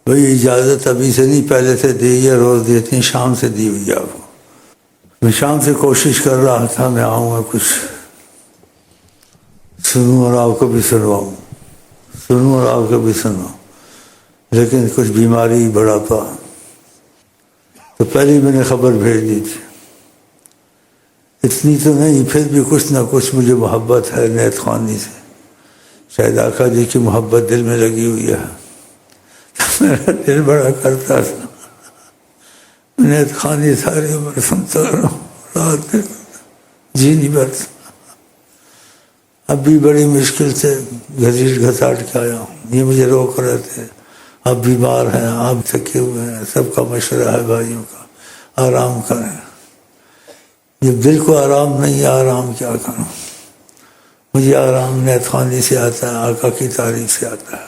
بھئی اجازت ابھی سے نہیں، پہلے سے دی ہے، روز دیتی ہیں، شام سے دی ہوئی آپ کو۔ میں شام سے کوشش کر رہا تھا میں آؤں گا، کچھ سنوں اور آپ کو بھی سنواؤں، سنوں اور آپ کو بھی سنواؤں، لیکن کچھ بیماری بڑھاپا، تو پہلے میں نے خبر بھیج دی تھی۔ اتنی تو نہیں، پھر بھی کچھ نہ کچھ مجھے محبت ہے نیت خوانی سے، شاید آقا جی کی محبت دل میں لگی ہوئی ہے۔ میرا دل بڑا کرتا تھا، نیت خوانی ساری عمر سنتا رہا، رات میں جی نہیں بھرتا۔ اب بھی بڑی مشکل سے گھسیٹ گھساٹ کے آیا ہوں، یہ مجھے روک رہے تھے، آپ بیمار ہیں، آپ تھکے ہوئے ہیں، سب کا مشورہ ہے بھائیوں کا، آرام کریں۔ جب دل کو آرام نہیں ہے، آرام کیا کروں؟ مجھے آرام نیت خوانی سے آتا ہے، آقا کی تعریف سے آتا ہے،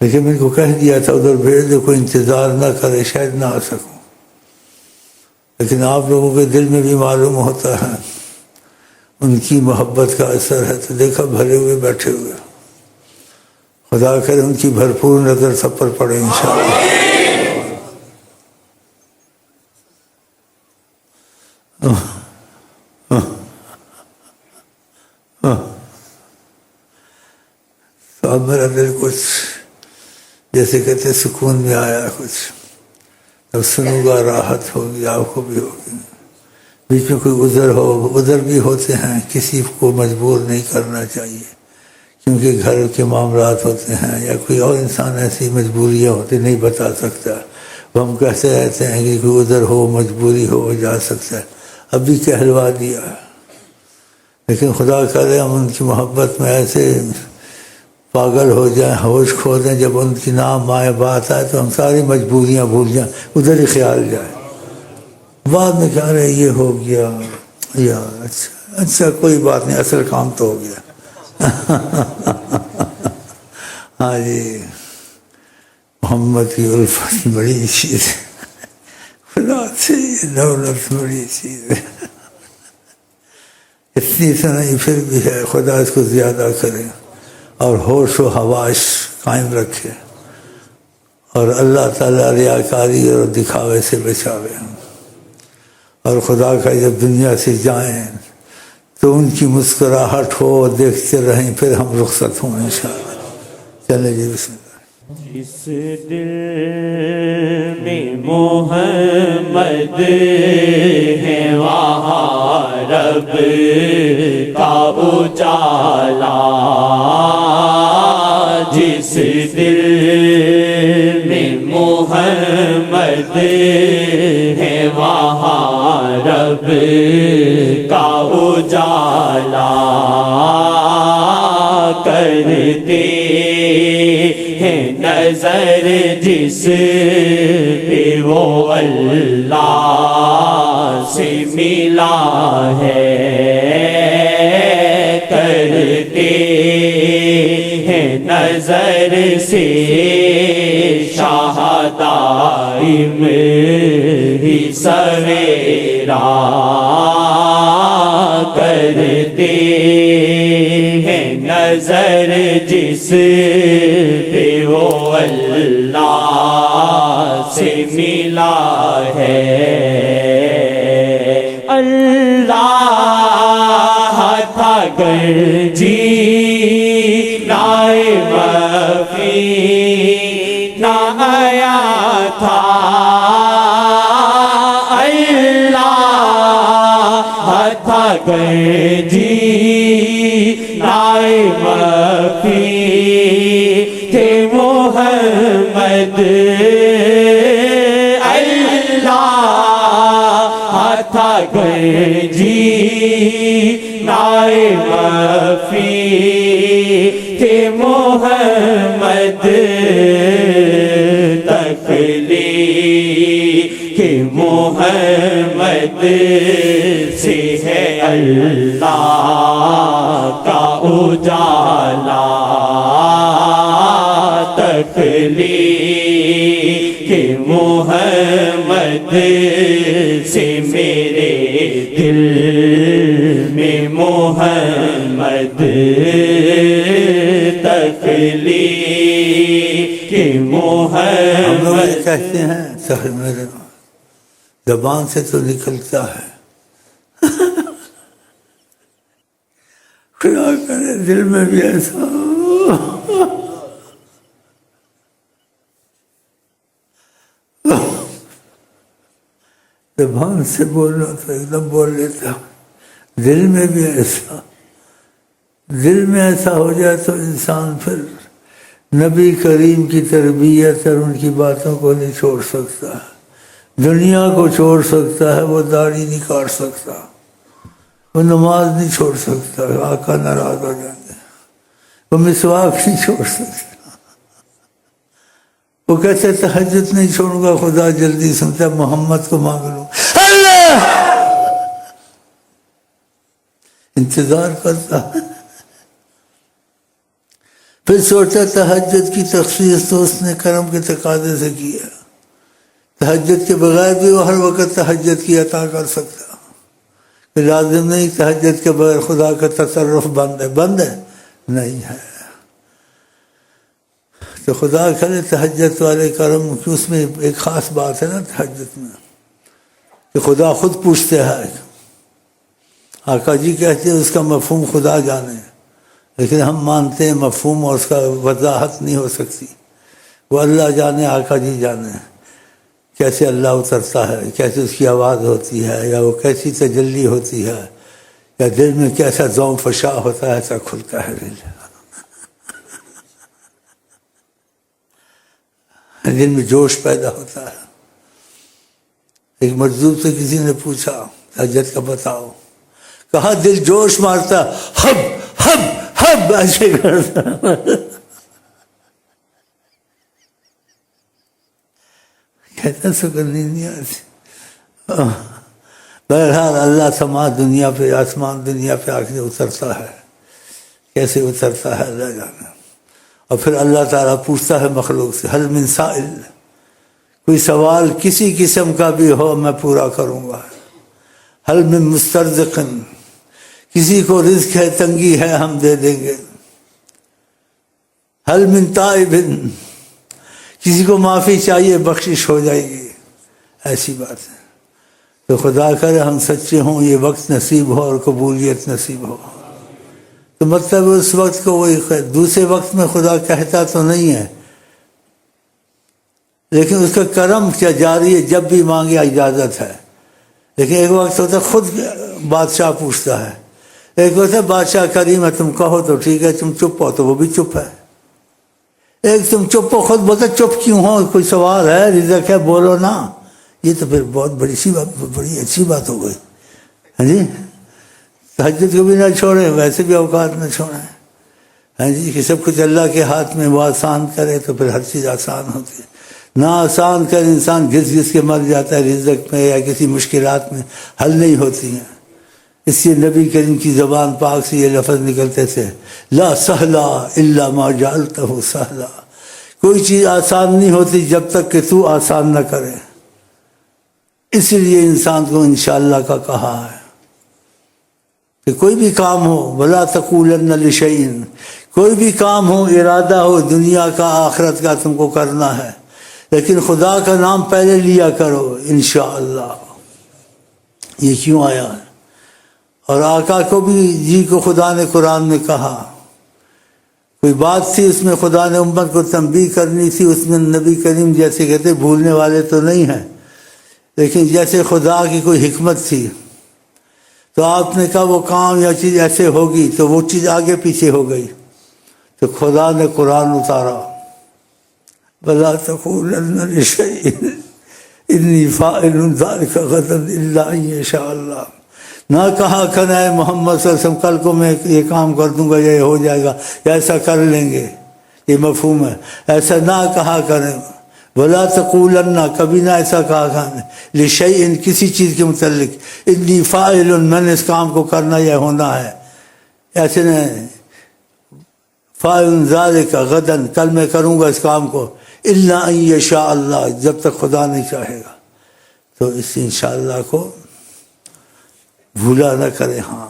لیکن میں ان کو کہہ دیا تھا ادھر بھیج دو، کوئی انتظار نہ کرے، شاید نہ آ سکوں، لیکن آپ لوگوں کے دل میں بھی معلوم ہوتا ہے، ان کی محبت کا اثر ہے، تو دیکھا بھرے ہوئے بیٹھے ہوئے۔ خدا کرے ان کی بھرپور نظر سب پر پڑے انشاءاللہ۔ تو اب میرا دل کچھ جیسے کہتے سکون میں آیا، کچھ اب سنوں گا، راحت ہوگی، آپ کو بھی ہوگی۔ بیچ میں کوئی عذر ہو، عذر بھی ہوتے ہیں، کسی کو مجبور نہیں کرنا چاہیے، کیونکہ گھر کے معاملات ہوتے ہیں، یا کوئی اور انسان ایسی مجبوریاں ہوتی نہیں بتا سکتا، وہ ہم کہتے رہتے ہیں کہ کوئی عذر ہو، مجبوری ہو جا سکتا ہے، اب بھی کہلوا دیا، لیکن خدا کرے ہم ان کی محبت میں ایسے پاگل ہو جائیں، ہوش کھو دیں، جب ان کی نام آئے، بات آئے، تو ہم ساری مجبوریاں بھول جائیں، ادھر ہی خیال جائے، بعد میں کہہ رہے یہ ہو گیا، یا اچھا کوئی بات نہیں، اصل کام تو ہو گیا۔ ہاں جی، محمد کی الفت بڑی چیز ہے، خدا سے دولت بڑی چیز ہے، اتنی تو نہیں پھر بھی ہے، خدا اس کو زیادہ کرے اور ہوش و حواس قائم رکھے، اور اللہ تعالیٰ ریاکاری اور دکھاوے سے بچاوے، اور خدا کا جب دنیا سے جائیں تو ان کی مسکراہٹ ہو، دیکھتے رہیں، پھر ہم رخصت ہوں انشاءاللہ۔ چلے جی، بسم اللہ۔ جس دل میں محمد ہے وہاں رب کا اجالا، جس دل میں محمد ہے وہاں رب کا اجالا، کرتے ہیں نظر جس پہ وہ اللہ سے ملا ہے، کرتے ہیں نظر سے شاہ دائم ہی سویرا، کرتے ہیں نظر جس پہ وہ اللہ سے ملا ہے، اللہ تھا گر جی نائے وفی نہ آیا تھا، اللہ تھا گر جی نائے وفی تھے محمد، اللہ تھا گر جی نائے وفی تھے محمد، تکلیف محمد سے ہے اللہ کا اجالا، تکلیف محمد سے میرے دل میں محمد، تکلیف کہ ہم لوگ یہ محمد کہتے ہیں میرے زبان سے تو نکلتا ہے، خدا کرے دل میں بھی ایسا زبان سے بولنا تو ایک دم بول لیتا، دل میں بھی ایسا، دل میں ایسا ہو جائے تو انسان پھر نبی کریم کی تربیت اور ان کی باتوں کو نہیں چھوڑ سکتا، دنیا کو چھوڑ سکتا ہے، وہ داڑھی نہیں کاٹ سکتا، وہ نماز نہیں چھوڑ سکتا، آقا ناراض ہو جائیں گے، وہ مسواک نہیں چھوڑ سکتا، وہ کہتے تہجد نہیں چھوڑوں گا، خدا جلدی سنتا، محمد کو مانگ لوں، اللہ انتظار کرتا، پھر سوچا تہجد کی تخصیص تو اس نے کرم کے تقاضے سے کیا، تہجد کے بغیر بھی وہ ہر وقت تہجد کی عطا کر سکتا، لازم نہیں تہجد کے بغیر خدا کا تصرف بند ہے نہیں ہے، تو خدا کرے تہجد والے کرم کی اس میں ایک خاص بات ہے نا تہجد میں کہ خدا خود پوچھتے ہیں، آقا جی کہتے ہیں اس کا مفہوم خدا جانے، لیکن ہم مانتے ہیں مفہوم اور اس کا وضاحت نہیں ہو سکتی، وہ اللہ جانے، آقا جی جانے کیسے اللہ اترتا ہے، کیسے اس کی آواز ہوتی ہے، یا وہ کیسی تجلی ہوتی ہے، یا دل میں کیسا ذوق فشا ہوتا ہے، ایسا کھلتا ہے دل میں جوش پیدا ہوتا ہے۔ ایک مجذوب سے کسی نے پوچھا تہجد کا بتاؤ، کہا دل جوش مارتا، ہب ہب ہب ایسے کرتا، کہتا سکون نہیں آتی۔ بہرحال اللہ سما دنیا پہ، آسمان دنیا پہ آ کے اترتا ہے، کیسے اترتا ہے اللہ جانے، اور پھر اللہ تعالیٰ پوچھتا ہے مخلوق سے، حل من سائل، کوئی سوال کسی قسم کا بھی ہو میں پورا کروں گا، حل من مسترزق، کسی کو رزق ہے، تنگی ہے، ہم دے دیں گے، حل من تائب، کسی کو معافی چاہیے، بخشش ہو جائے گی، ایسی بات ہے۔ تو خدا کرے ہم سچے ہوں، یہ وقت نصیب ہو اور قبولیت نصیب ہو، تو مطلب اس وقت کو وہی، دوسرے وقت میں خدا کہتا تو نہیں ہے، لیکن اس کا کرم کیا جاری ہے، جب بھی مانگے اجازت ہے، لیکن ایک وقت ہوتا ہے خود بادشاہ پوچھتا ہے، ایک وقت ہے بادشاہ کریم ہے، تم کہو تو ٹھیک ہے، تم چپ ہو تو وہ بھی چپ ہے، ایک تم چپ ہو خود بولتا چپ کیوں ہو، کوئی سوال ہے، رزق ہے، بولو نا، یہ تو پھر بہت بڑی اچھی بات ہو گئی، ہاں جی، تہجد کو بھی نہ چھوڑیں، ویسے بھی اوقات نہ چھوڑیں، ہاں جی، کہ سب کچھ اللہ کے ہاتھ میں، وہ آسان کرے تو پھر ہر چیز آسان ہوتی ہے، نہ آسان کر انسان گھس گھس کے مر جاتا ہے، رزق میں یا کسی مشکلات میں حل نہیں ہوتی ہیں، اس لیے نبی کریم کی زبان پاک سے یہ لفظ نکلتے تھے، لا سہلا الا ما جعلتہ سہلا، کوئی چیز آسان نہیں ہوتی جب تک کہ تو آسان نہ کرے، اس لیے انسان کو انشاءاللہ کا کہا ہے کہ کوئی بھی کام ہو، ولا تقولن لشیء، کوئی بھی کام ہو، ارادہ ہو دنیا کا آخرت کا تم کو کرنا ہے، لیکن خدا کا نام پہلے لیا کرو، انشاءاللہ۔ یہ کیوں آیا ہے؟ اور آقا کو بھی جی کو خدا نے قرآن میں کہا، کوئی بات تھی اس میں خدا نے امت کو تنبیہ کرنی تھی، اس میں نبی کریم جیسے کہتے بھولنے والے تو نہیں ہیں، لیکن جیسے خدا کی کوئی حکمت تھی، تو آپ نے کہا وہ کام یا چیز ایسے ہوگی تو وہ چیز آگے پیچھے ہو گئی، تو خدا نے قرآن اتارا، وَلَا تَقُولَنَّ لِشَيْءٍ إِنِّي فَاعِلٌ ذَلِكَ غَدًا إِلَّا أَن يَشَاءَ اللَّهُ، نہ کہا کرنا ہے محمد صلی اللہ علیہ وسلم کل کو میں یہ کام کر دوں گا، یہ ہو جائے گا، یا ایسا کر لیں گے، یہ مفہوم ہے، ایسا نہ کہا کریں، وَلَا تَقُولَنَّ، کبھی نہ ایسا کہا کریں، لِشَيْءٍ، کسی چیز کے متعلق، إِنِّي فَاعِلٌ، میں نے اس کام کو کرنا یا ہونا ہے، ایسے نہیں، فَاعِلٌ ذَلِكَ غَدًا، کل میں کروں گا اس کام کو، إِلَّا أَن يَشَاءَ اللَّهُ، جب تک خدا نہیں چاہے گا، تو اس انشاءاللہ کو بھولا نہ کرے، ہاں،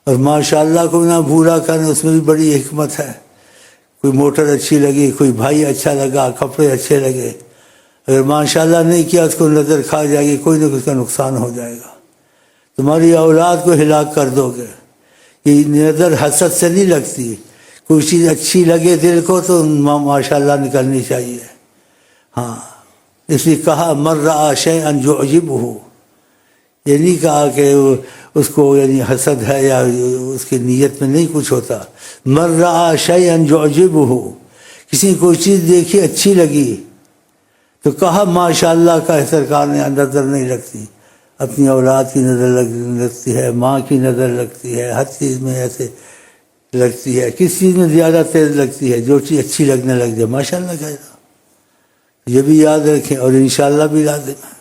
اور ماشاءاللہ کو نہ بھولا کریں، اس میں بھی بڑی حکمت ہے، کوئی موٹر اچھی لگی، کوئی بھائی اچھا لگا، کپڑے اچھے لگے، اگر ماشاءاللہ نہیں کیا اس کو نظر کھا جائے گی، کوئی نہ کوئی کا نقصان ہو جائے گا، تمہاری اولاد کو ہلاک کر دو گے۔ یہ نظر حسد سے نہیں لگتی، کوئی چیز اچھی لگے دل کو تو ماشاءاللہ نکلنی چاہیے۔ ہاں، اس لیے کہا من رأى شيئا يعجبه، یہ نہیں کہا کہ اس کو یعنی حسد ہے یا اس کی نیت میں نہیں کچھ ہوتا۔ من رأى شيئا يعجبه، کسی کوئی چیز دیکھی اچھی لگی تو کہا ماشاءاللہ کا سرکار نے نظر نہیں لگتی، اپنی اولاد کی نظر لگتی ہے، ماں کی نظر لگتی ہے، ہر چیز میں ایسے لگتی ہے، کس چیز میں زیادہ تیز لگتی ہے، جو چیز اچھی لگنے لگ جائے ماشاءاللہ کہے گا۔ یہ بھی یاد رکھیں، اور انشاءاللہ بھی لازم ہے۔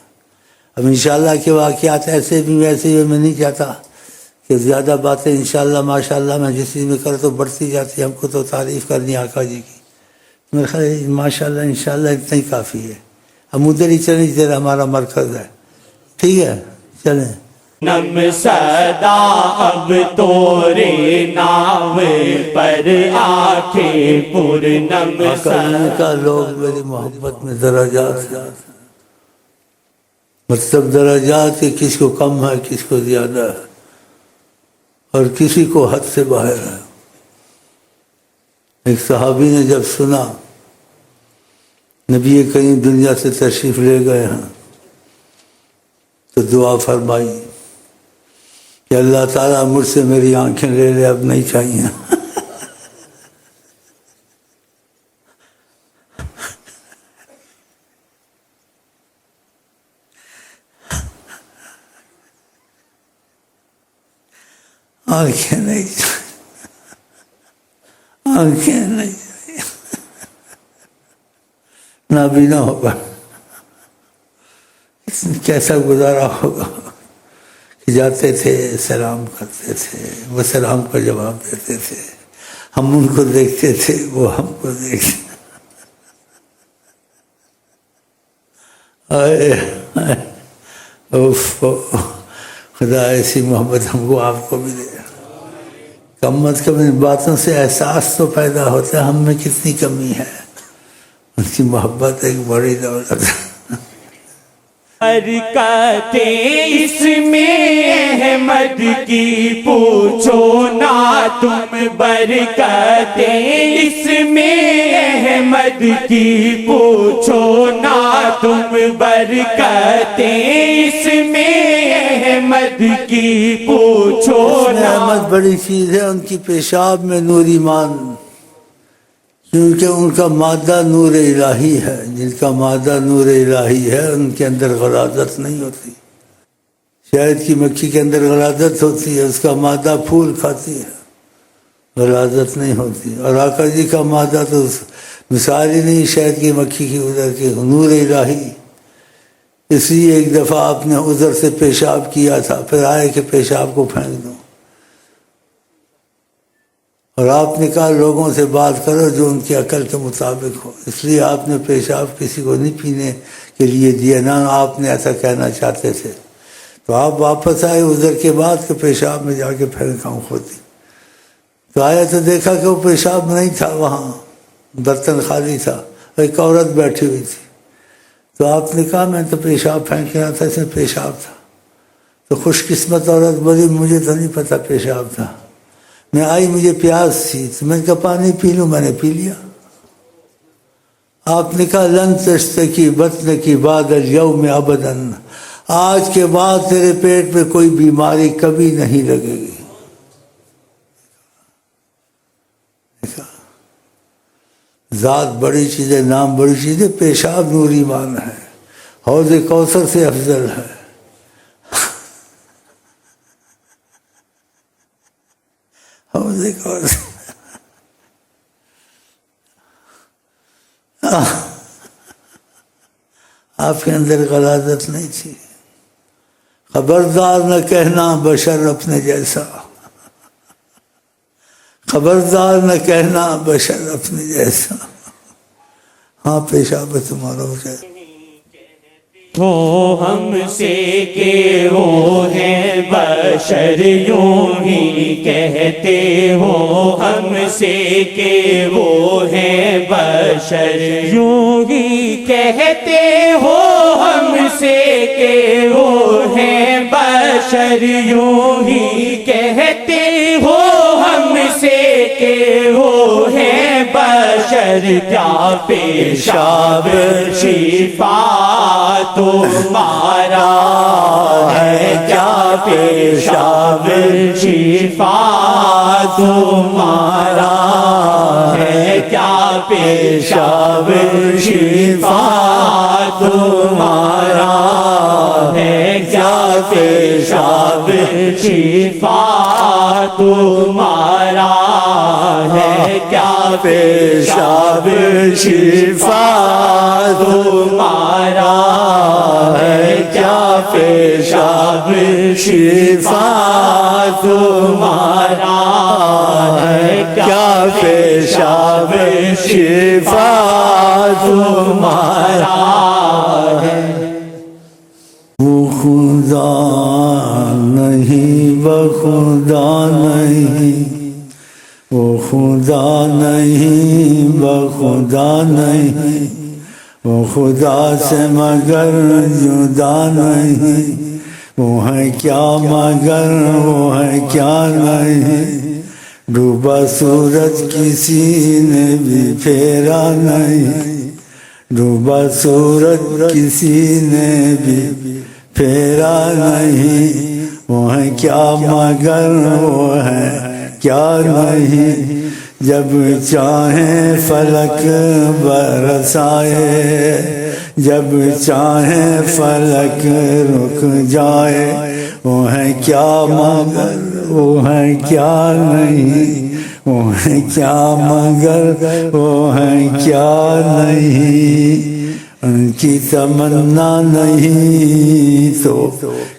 اب انشاءاللہ کے واقعات ایسے بھی ویسے بھی میں نہیں چاہتا کہ زیادہ باتیں انشاءاللہ ماشاءاللہ میں جس چیز میں کروں تو بڑھتی جاتی ہے، ہم کو تو تعریف کرنی آقا جی کی، میرے خیال ہے ماشاءاللہ انشاءاللہ اتنا ہی کافی ہے۔ ہم ادھر ہی چلیں جدھر ہمارا مرکز ہے، ٹھیک ہے، چلیں۔ نم صدا اب تورے نام پر آنکھیں پورنم آقا کا لوگ میری محبت میں درجات ہیں، مطلب درجات کہ کس کو کم ہے، کس کو زیادہ ہے، اور کسی کو حد سے باہر ہے۔ ایک صحابی نے جب سنا نبی کریم دنیا سے تشریف لے گئے ہیں تو دعا فرمائی کہ اللہ تعالیٰ مجھ سے میری آنکھیں لے لے، اب نہیں چاہیے۔ آنکھیں نہیں چاہیے، آنکھیں نہیں چاہیے، نابینا ہوگا، کیسا گزارا ہوگا کہ جاتے تھے سلام کرتے تھے، وہ سلام کا جواب دیتے تھے، ہم ان کو دیکھتے تھے، وہ ہم کو دیکھتے۔ خدا ایسی محبت ہم کو آپ کو بھی دے، کم از کم ان باتوں سے احساس تو پیدا ہوتا ہے ہم میں کتنی کمی ہے۔ ان کی محبت ایک بڑی دولت ہے۔ برکتیں اس میں احمد کی پوچھو نا تم، برکتیں اس میں احمد کی پوچھو نا تم، برکتیں اس میں احمد کی پوچھو نا۔ احمد بڑی چیز ہے، ان کی پیشاب میں نور ایمان، کیونکہ ان کا مادہ نور الہی ہے، جن کا مادہ نور الہی ہے ان کے اندر غلاظت نہیں ہوتی۔ شہد کی مکھی کے اندر غلاظت ہوتی ہے، اس کا مادہ پھول کھاتی ہے، غلاظت نہیں ہوتی۔ اور آقا جی کا مادہ تو مثال ہی نہیں شہد کی مکھی کی، ادھر کی نور الہی۔ اس لیے ایک دفعہ آپ نے ادھر سے پیشاب کیا تھا، پھر آئے کہ پیشاب کو پھینک دو، اور آپ نے کہا لوگوں سے بات کرو جو ان کی عقل کے مطابق ہو، اس لیے آپ نے پیشاب کسی کو نہیں پینے کے لیے دیا، نہ آپ نے ایسا کہنا چاہتے تھے۔ تو آپ واپس آئے ادھر کے بعد کہ پیشاب میں جا کے پھینکاؤں خودی، تو آیا تو دیکھا کہ وہ پیشاب نہیں تھا، وہاں برتن خالی تھا، ایک عورت بیٹھی ہوئی تھی۔ تو آپ نے کہا میں تو پیشاب پھینک رہا تھا، اس میں پیشاب تھا۔ تو خوش قسمت عورت بولی مجھے تو نہیں پتا پیشاب تھا، میں آئی مجھے پیاس تھی تو میں نے کہا پانی پی لوں، میں نے پی لیا۔ آپ نے کہا لن تشتکی بطنکی بعد اليوم ابدا، آج کے بعد تیرے پیٹ میں کوئی بیماری کبھی نہیں لگے گی۔ ذات بڑی چیز ہے، نام بڑی چیز ہے، پیشاب نور ایمان ہے، حوض کوثر سے افضل ہے۔ حوض کوثر آپ کے اندر غلاظت نہیں تھی۔ خبردار نہ کہنا بشر اپنے جیسا، خبردار نہ کہنا بشر اپنے جیسا۔ ہاں پیشاب تمہارا ہو جائے۔ ہو ہم سے کہ وہ ہیں بشر، یوں ہی کہتے ہو ہم سے کہ وہ ہیں بشر، یوں ہی کہتے ہو ہم سے کہ وہ ہیں بشر، یوں ہی کہتے ہو ہم سے کہ وہ ہیں بشر، کیا پیشاب شفا تمہارا ہے، کیا پیشاب شفا تمہارا ہے، کیا پیشاب شفا تمہارا ہے، کیا پیشاب شفا تمہارا ہے، کیا پیشاب شفا تمہارا ہے، کیا پیشاب شفا تمہارا ہے، کیا پیشاب شفا تمہارا ہے۔ وہ خدا نہیں، وہ خدا نہیں، وہ خدا نہیں، وہ خدا نہیں، وہ خدا سے مگر جدا نہیں، وہ ہے کیا مگر وہ ہے کیا نہیں، ڈوبا سورج کسی نے بھی پھیرا نہیں، ڈوبا سورج کسی نے بھی پھیرا نہیں، وہ ہے کیا مگر وہ ہے کیا نہیں، جب چاہیں فلک برسائے، جب چاہیں فلک رک جائے، وہ ہے کیا مگر وہ ہے کیا نہیں، وہ ہے کیا مگر وہ ہے کیا نہیں، ان کی تمنا نہیں تو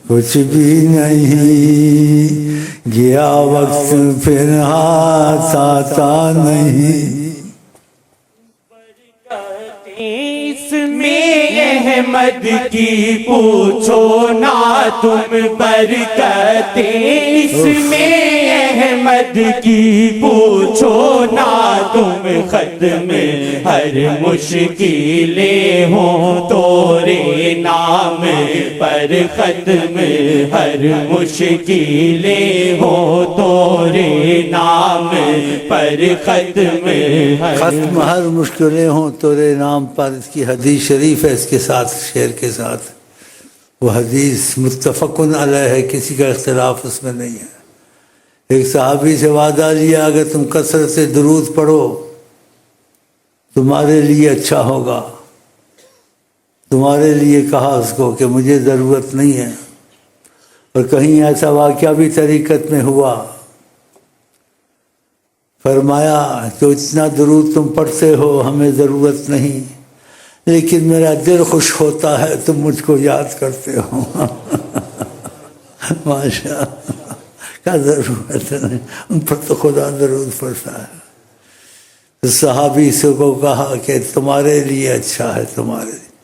کچھ بھی نہیں، گیا وقت پھر ہاتھ آتا نہیں۔ اس میں احمد کی پوچھو نا تم برکتیں، اس میں احمد کی پوچھو نا تم، ختم ہر مشکلیں ہوں تورے نام پر، ختم ہر مشکلیں ہوں تورے نام پر، ختم ہر مشکلیں ہوں تورے نام پر، اس کی حدیث شریف ہے، اس کے ساتھ شعر کے ساتھ، وہ حدیث متفق علیہ ہے، کسی کا اختلاف اس میں نہیں ہے۔ ایک صحابی سے وعدہ لیا اگر تم کثرت سے درود پڑھو تمہارے لیے اچھا ہوگا، تمہارے لیے کہا اس کو کہ مجھے ضرورت نہیں ہے، اور کہیں ایسا واقعہ بھی طریقت میں ہوا، فرمایا جو اتنا درود تم پڑھتے ہو ہمیں ضرورت نہیں، لیکن میرا دل خوش ہوتا ہے تم مجھ کو یاد کرتے ہو۔ ماشاء اللہ، کیا ضرورت ہے، ان پر تو خدا درود پڑتا ہے۔ تو صحابی سے کو کہا کہ تمہارے لیے اچھا ہے، تمہارے لیے۔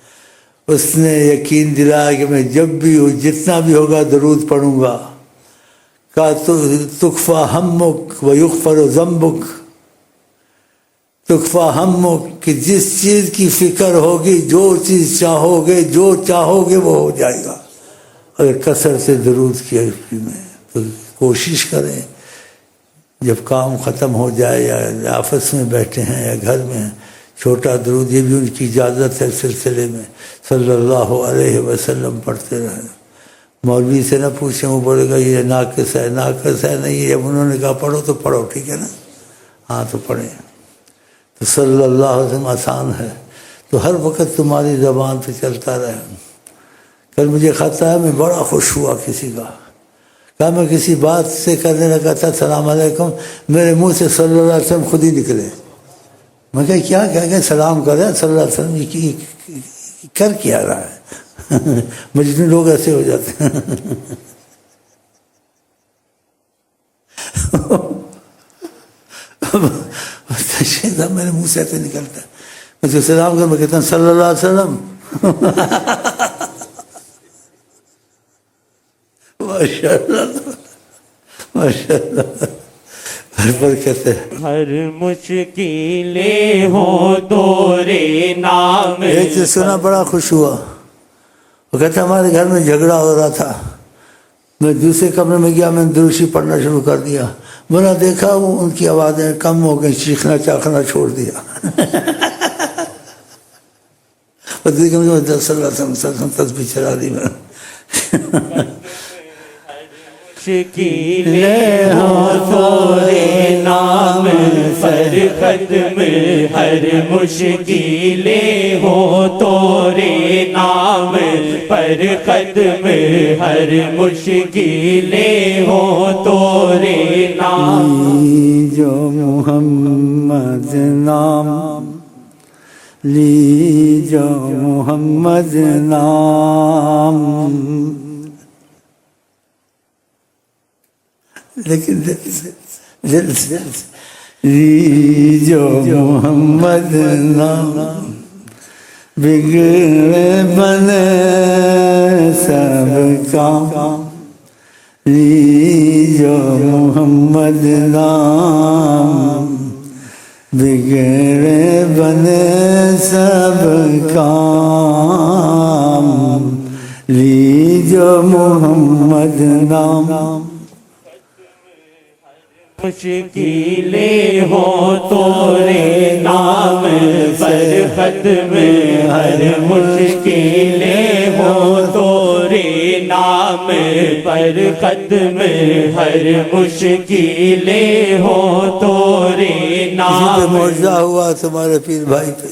اس نے یقین دلایا کہ میں جب بھی جتنا بھی ہوگا درود پڑھوں گا، کہا تکفا ہمک و یغفر ذنبک، تکفا ہمک کہ جس چیز کی فکر ہوگی، جو چیز چاہو گے، جو چاہو گے وہ ہو جائے گا۔ اگر کثرت سے درود کی میں تو کوشش کریں جب کام ختم ہو جائے یا آفس میں بیٹھے ہیں یا گھر میں ہیں، چھوٹا درود، یہ بھی ان کی اجازت ہے، سلسلے میں صلی اللہ علیہ وسلم پڑھتے رہیں۔ مولوی سے نہ پوچھیں، وہ بولے گا یہ ناقص ہے، ناقص ہے نہیں، جب انہوں نے کہا پڑھو تو پڑھو، ٹھیک ہے نا، ہاں تو پڑھیں۔ تو صلی اللہ علیہ وسلم آسان ہے، تو ہر وقت تمہاری زبان پہ چلتا رہے۔ کل مجھے خط آیا، میں بڑا خوش ہوا کسی کا، کہا میں کسی بات سے کرنے لگا تھا السلام علیکم، میرے منہ سے صلی اللہ علیہ وسلم خود ہی نکلے۔ میں کہا کیا کہہ گئے سلام کریں صلی اللہ علیہ وسلم، یہ کر کیا رہا ہے؟ مجنون لوگ ایسے ہو جاتے ہیں۔ میرے منہ سے ایسے نکلتا ہے، میں تو سلام کر میں کہتا ہوں صلی اللہ علیہ وسلم۔ ماشاء اللہ ماشاء اللہ برکت ہے. ہر مشکلیں ہو دورے نام. ایک سے سنا بڑا خوش ہوا. وہ کہتا ہمارے گھر میں جھگڑا ہو رہا تھا. میں دوسرے کمرے میں گیا, میں نے دروشی پڑھنا شروع کر دیا. میں نے دیکھا وہ ان کی آوازیں کم ہو گئی, چیخنا چاخنا چھوڑ دیا. تسبیح چلا دی میں. مشکلیں ہو تورے نام پر ختم. ہر مشکلیں ہو تورے نام پر ختم. ہر مشکلیں ہو تورے نام. جو محمد نام لی, جو محمد نام. لیکن دل سے لی جو محمد نام, بگڑے بنے سب کام. لی جو محمد نام, بگڑے بنے سب کام. لی جو محمد نام. مشکلیں ہو تورے نام پر ختم. ہر مشکلیں ہو تورے نام پر ختم. ہر مشکلیں ہو تورے نام. معجزہ ہوا تمہارے پیر بھائی پہ,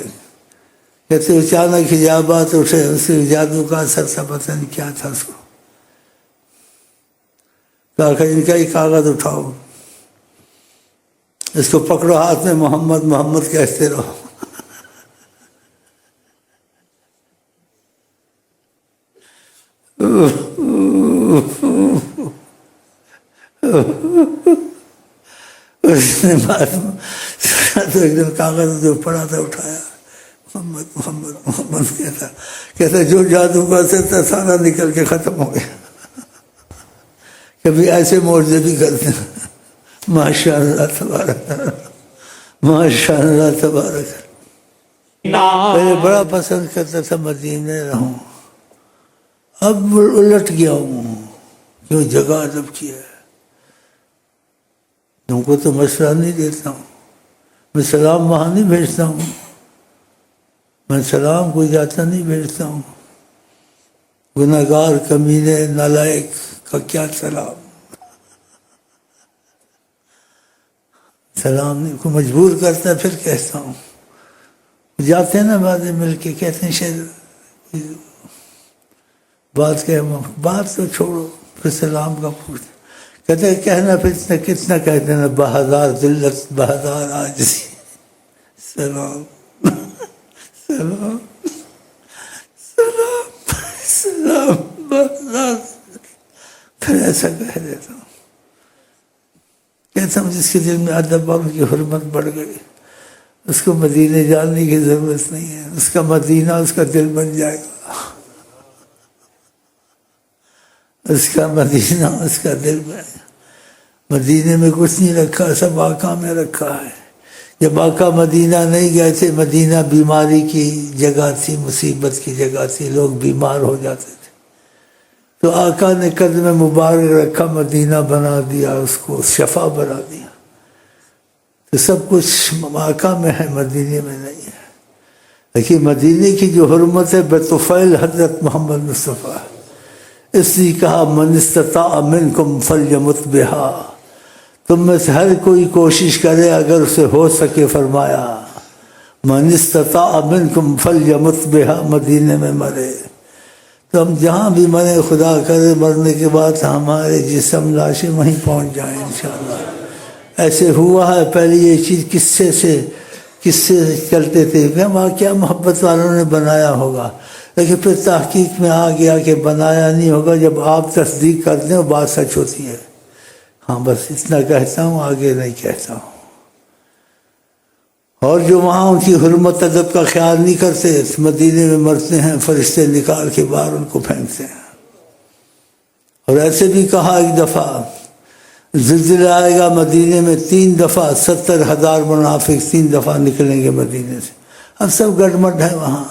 کہتے اچانک حجابات اٹھے. اس کے جادو کا اثر تھا, پتہ نہیں کیا تھا. اس کو کہا کہ ان کا ہی کاغذ اٹھاؤ, اس کو پکڑو ہاتھ میں, محمد محمد کہتے رہو. اس نے بعد تو ایک دن کاغذ جو پڑا تھا اٹھایا, محمد محمد محمد کہتا جو جادو کا اثر تھا سارا نکل کے ختم ہو گیا. کبھی ایسے معجزے بھی کرتے ہیں. ماشاء اللہ تبارک, ماشاء اللہ تبارک. پہلے بڑا پسند کرتا تھا مدینے رہوں, اب الٹ گیا ہوں. کیوں جگہ ادب کیا ہے. تم کو تو مشورہ نہیں دیتا ہوں, میں سلام وہاں نہیں بھیجتا ہوں. میں سلام کوئی جاتا نہیں بھیجتا ہوں. گناہگار کمینے نالائق کا کیا سلام. سلام نہیں کو مجبور کرتا ہے, پھر کہتا ہوں. جاتے ہیں نا بعد مل کے, کہتے ہیں شاید بات کہ بات تو چھوڑو, پھر سلام کا پوچھتے. کہتے ہیں کہنا پھر کتنا کہتے ہیں, بہادار ذلت بہادار عاجزی. سلام سلام سلام سلام بہادار. پھر ایسا کہہ دیتا ہوں. کہتا ہوں جس کے دل میں ادب اور کی حرمت بڑھ گئی, اس کو مدینے جانے کی ضرورت نہیں ہے. اس کا مدینہ اس کا دل بن جائے گا. اس کا مدینہ اس کا دل میں. مدینے میں کچھ نہیں رکھا, سب آقا میں رکھا ہے. جب آقا مدینہ نہیں گئے تھے, مدینہ بیماری کی جگہ تھی, مصیبت کی جگہ تھی, لوگ بیمار ہو جاتے تھے. تو آقا نے قدم مبارک رکھا, مدینہ بنا دیا, اس کو شفا بنا دیا. تو سب کچھ آقا میں ہے, مدینے میں نہیں ہے. لیکن مدینے کی جو حرمت ہے بطفیل حضرت محمد مصطفیٰ, اس لیے کہا من استطاع منکم فلیمت بہا. تم میں سے ہر کوئی کوشش کرے اگر اسے ہو سکے. فرمایا من استطاع منکم فلیمت بہا, مدینے میں مرے. تو ہم جہاں بھی مرے, خدا کرے مرنے کے بعد ہمارے جسم لاشیں وہیں پہنچ جائیں انشاءاللہ. ایسے ہوا ہے. پہلے یہ چیز کس سے چلتے تھے کہ وہاں کیا محبت والوں نے بنایا ہوگا, لیکن پھر تحقیق میں آ گیا کہ بنایا نہیں ہوگا. جب آپ تصدیق کرتے ہیں وہ بات سچ ہوتی ہے. ہاں بس اتنا کہتا ہوں, آگے نہیں کہتا ہوں. اور جو وہاں ان کی حرمت ادب کا خیال نہیں کرتے, مدینے میں مرتے ہیں, فرشتے نکال کے باہر ان کو پھینکتے ہیں. اور ایسے بھی کہا ایک دفعہ زلزلہ آئے گا مدینے میں 3 دفعہ 70,000 منافق 3 دفعہ نکلیں گے مدینے سے. اب سب گڑمٹ ہے وہاں،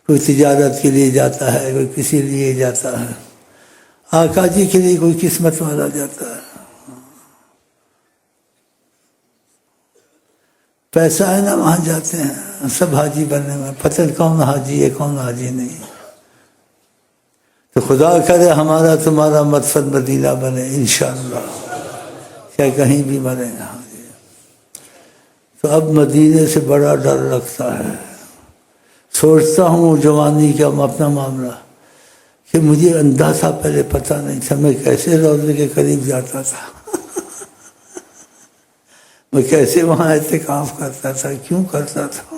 کوئی تجارت کے لیے جاتا ہے، کوئی کسی لیے جاتا ہے، آقا جی کے لیے کوئی قسمت والا جاتا ہے. پیسہ ہے نا وہاں جاتے ہیں سب حاجی بننے میں، پتہ نہیں کون حاجی ہے کون حاجی نہیں. تو خدا کرے ہمارا تمہارا مدفن مدینہ بنے انشاءاللہ، چاہے کہیں بھی مرے. تو اب مدینے سے بڑا ڈر لگتا ہے. سوچتا ہوں جوانی کا اپنا معاملہ کہ مجھے اندھا تھا، پہلے پتہ نہیں تھا میں کیسے روضے کے قریب جاتا تھا، میں کیسے وہاں اعتکاف کرتا تھا، کیوں کرتا تھا،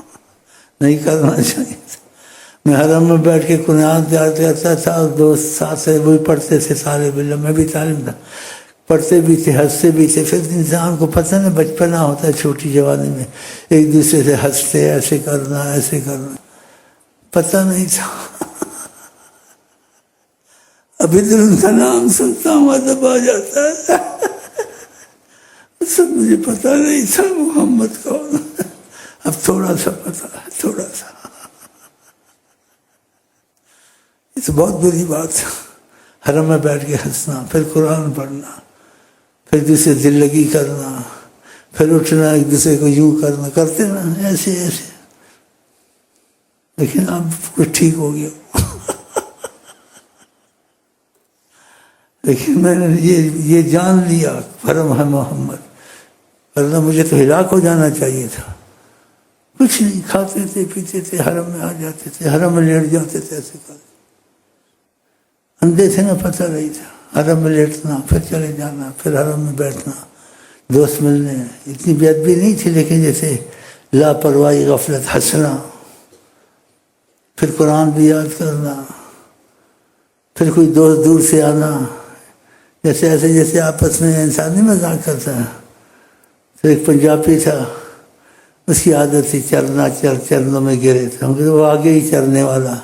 نہیں کرنا چاہیے تھا. میں حرم میں بیٹھ کے قرآن تیار کرتا تھا، اور دوست ساتھ سے وہی پڑھتے تھے سارے بلّہ، میں بھی تعلیم تھا، پڑھتے بھی تھے ہنستے بھی تھے. پھر انسان کو پتہ نہیں بچپنا ہوتا ہے چھوٹی جوانی میں، ایک دوسرے سے ہنستے، ایسے کرنا ایسے کرنا، پتہ نہیں تھا. ابھی تو ان کا نام سنتا ہوں ادب آ جاتا ہے. سب مجھے پتہ نہیں تھا محمد کون. اب تھوڑا سا پتہ ہے، تھوڑا سا. یہ تو بہت بری بات ہے، حرم میں بیٹھ کے ہنسنا، پھر قرآن پڑھنا، پھر دوسرے دل لگی کرنا، پھر اٹھنا ایک دوسرے کو یوں کرنا، کرتے نا ایسے ایسے. لیکن اب کچھ ٹھیک ہو گیا. لیکن میں نے یہ جان لیا حرم ہے محمد، ورنہ مجھے تو ہلاک ہو جانا چاہیے تھا. کچھ نہیں، کھاتے تھے پیتے تھے، حرم میں آ جاتے تھے، حرم میں لیٹ جاتے تھے، ایسے کرتے اندھے تھے نا، پتہ نہیں تھا. حرم میں لیٹنا، پھر چلے جانا، پھر حرم میں بیٹھنا، دوست ملنے. اتنی بے ادبی نہیں تھی، لیکن جیسے لاپرواہی غفلت، ہنسنا، پھر قرآن بھی یاد کرنا، پھر کوئی دوست دور سے آنا، جیسے ایسے جیسے آپس میں انسان نہیں مذاق کرتا ہے. تو ایک پنجابی تھا، اس کی عادت تھی چرنا، چرنوں میں گرے تھے، ہم وہ آگے ہی چرنے والا،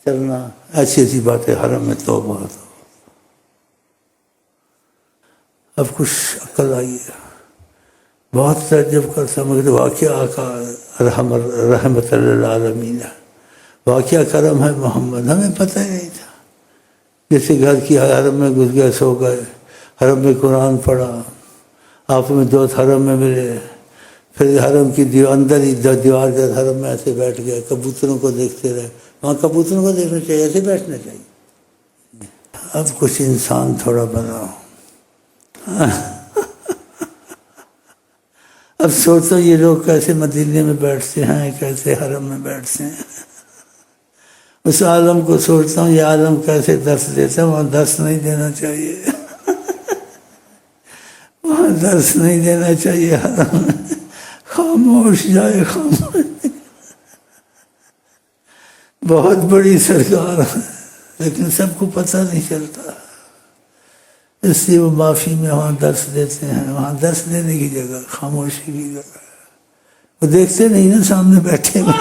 چلنا ایسی ایسی باتیں حرم میں توبہ. اب کچھ عقل آئی ہے. بہت تعجب کرتا مگر واقعہ آقا رحمت للعالمین ہے، واقعہ کرم ہے محمد، ہمیں پتہ ہی نہیں تھا. جیسے گھر کی حرم میں گھس گئے، سو گئے، حرم میں قرآن پڑھا، آپ میں دوست حرم میں ملے، پھر حرم کی اندر ہی دیوار کے حرم میں ایسے بیٹھ گئے، کبوتروں کو دیکھتے رہے. وہاں کبوتروں کو دیکھنا چاہیے، ایسے بیٹھنا چاہیے. اب کچھ انسان تھوڑا بنا. اب سوچو یہ لوگ کیسے مدینے میں بیٹھتے ہیں، کیسے حرم میں بیٹھتے ہیں. اس عالم کو سوچتا ہوں، یہ عالم کیسے درس دیتا ہے. وہاں درس نہیں دینا چاہیے، وہاں درس نہیں دینا چاہیے. حرم میں خاموش جائے، خاموش. بہت بڑی سرکار ہے، لیکن سب کو پتہ نہیں چلتا، اس لیے وہ معافی میں وہاں درس دیتے ہیں. وہاں درس دینے کی جگہ خاموشی کی جگہ. وہ دیکھتے نہیں نا سامنے بیٹھے ہوئے،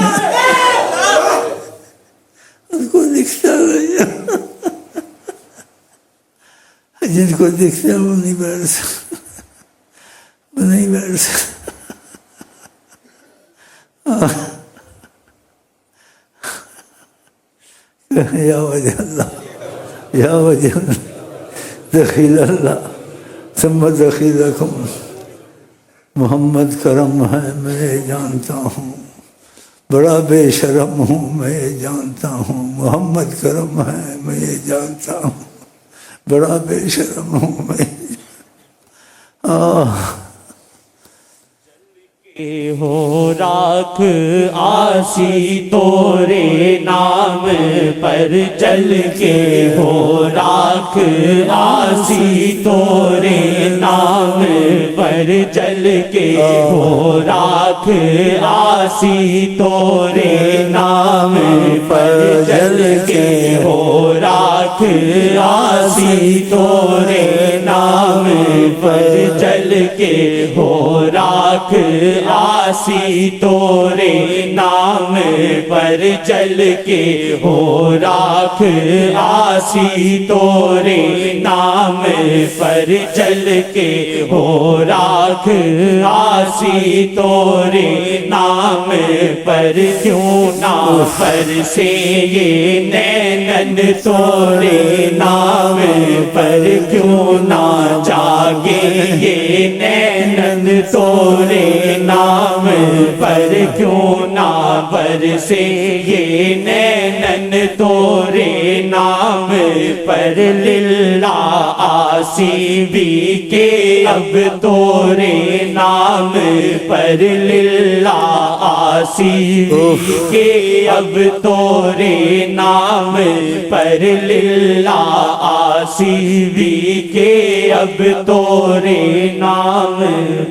اس کو دکھتا نہیں. جن کو دکھتا ہے وہ نہیں بیٹھ سکتا، وہ نہیں بیٹھ سکتا. یا وجہ اللہ، یا وجہ اللہ، دخیل اللہ ثم دخیلکم. محمد کرم ہے میں جانتا ہوں، بڑا بے شرم ہوں میں جانتا ہوں. محمد کرم ہے میں جانتا ہوں، بڑا بے شرم ہوں میں. ہو راکھ آسی تورے نام پر چل کے، ہو راکھ آسی تورے نام پر چل کے، ہو راکھ آسی تورے نام پر چل کے، ہو راکھ آسی تورے نام پر چل کے، ہو راکھ آسی تورے نام پر جل کے ہو راکھ آسی تورے نام پر جل کے ہو راکھ آسی تورے نام پر کیوں نہ برسے یہ نینن تورے نام پر کیوں نہ جاگے یہ نینن تورے نام پر کیوں نہ برسے یہ نینن تورے نام پر للہ آسی بھی کے اب تورے نام پر للہ آسی بھی کے اب تورے نام پر للہ آسی بھی کے اب تورے نام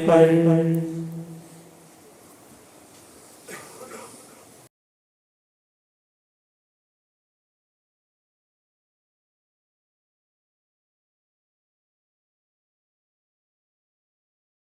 پر